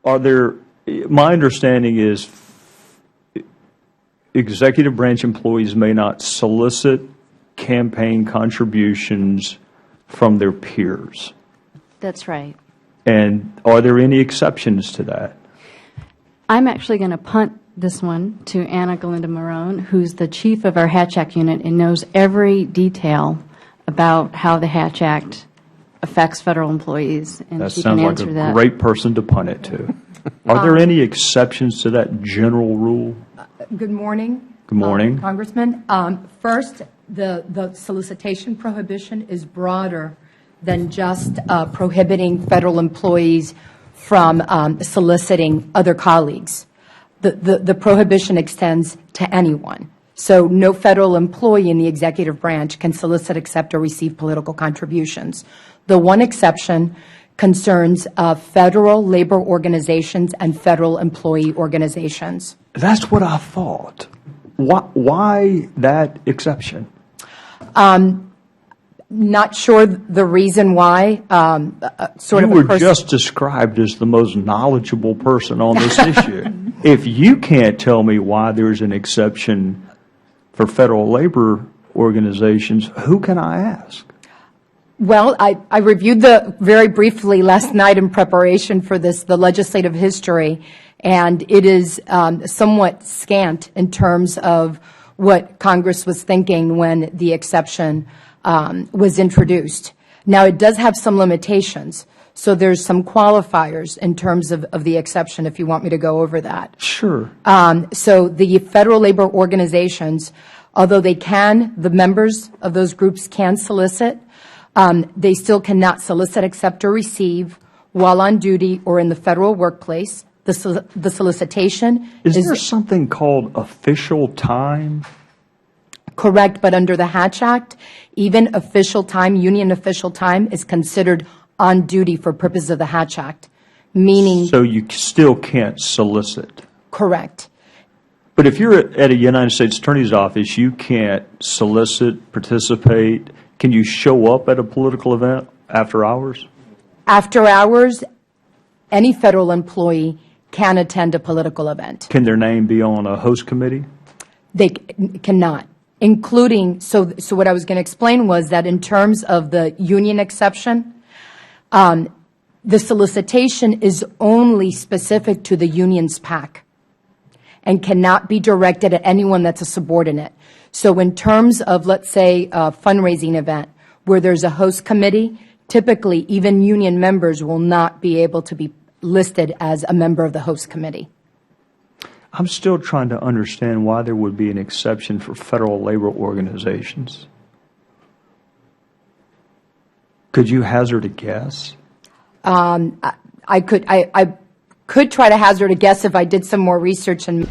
Are there, my understanding is executive branch employees may not solicit campaign contributions from their peers. That's right. And are there any exceptions to that? I'm actually going to punt this one to Anna Galinda Marone, who's the chief of our Hatch Act unit and knows every detail about how the Hatch Act affects federal employees, and That she sounds can like answer a that. great person to punt it to. Are there any exceptions to that general rule? Good morning. Good morning. Congressman. First, the solicitation prohibition is broader than just prohibiting federal employees from soliciting other colleagues. The prohibition extends to anyone. So no federal employee in the executive branch can solicit, accept, or receive political contributions. The one exception concerns federal labor organizations and federal employee organizations. That's what I thought. Why that exception? Not sure the reason why. You were just described as the most knowledgeable person on this issue. If you can't tell me why there's an exception for federal labor organizations, who can I ask? Well, I reviewed very briefly last night in preparation for this, the legislative history, and it is somewhat scant in terms of what Congress was thinking when the exception was introduced. Now, it does have some limitations, so there's some qualifiers in terms of the exception, if you want me to go over that. Sure. So the federal labor organizations, although the members of those groups can solicit, they still cannot solicit, accept, or receive while on duty or in the federal workplace. The solicitation is there something called official time? Correct, but under the Hatch Act, even official time, union official time, is considered on duty for purposes of the Hatch Act, meaning... So you still can't solicit? Correct. But if you're at a United States Attorney's office, you can't solicit, participate. Can you show up at a political event after hours? After hours, any federal employee can attend a political event. Can their name be on a host committee? They cannot, including, so what I was going to explain was that in terms of the union exception, the solicitation is only specific to the union's PAC and cannot be directed at anyone that's a subordinate. So in terms of, let's say, a fundraising event where there's a host committee, typically even union members will not be able to be listed as a member of the host committee. I'm still trying to understand why there would be an exception for federal labor organizations. Could you hazard a guess? I could try to hazard a guess if I did some more research and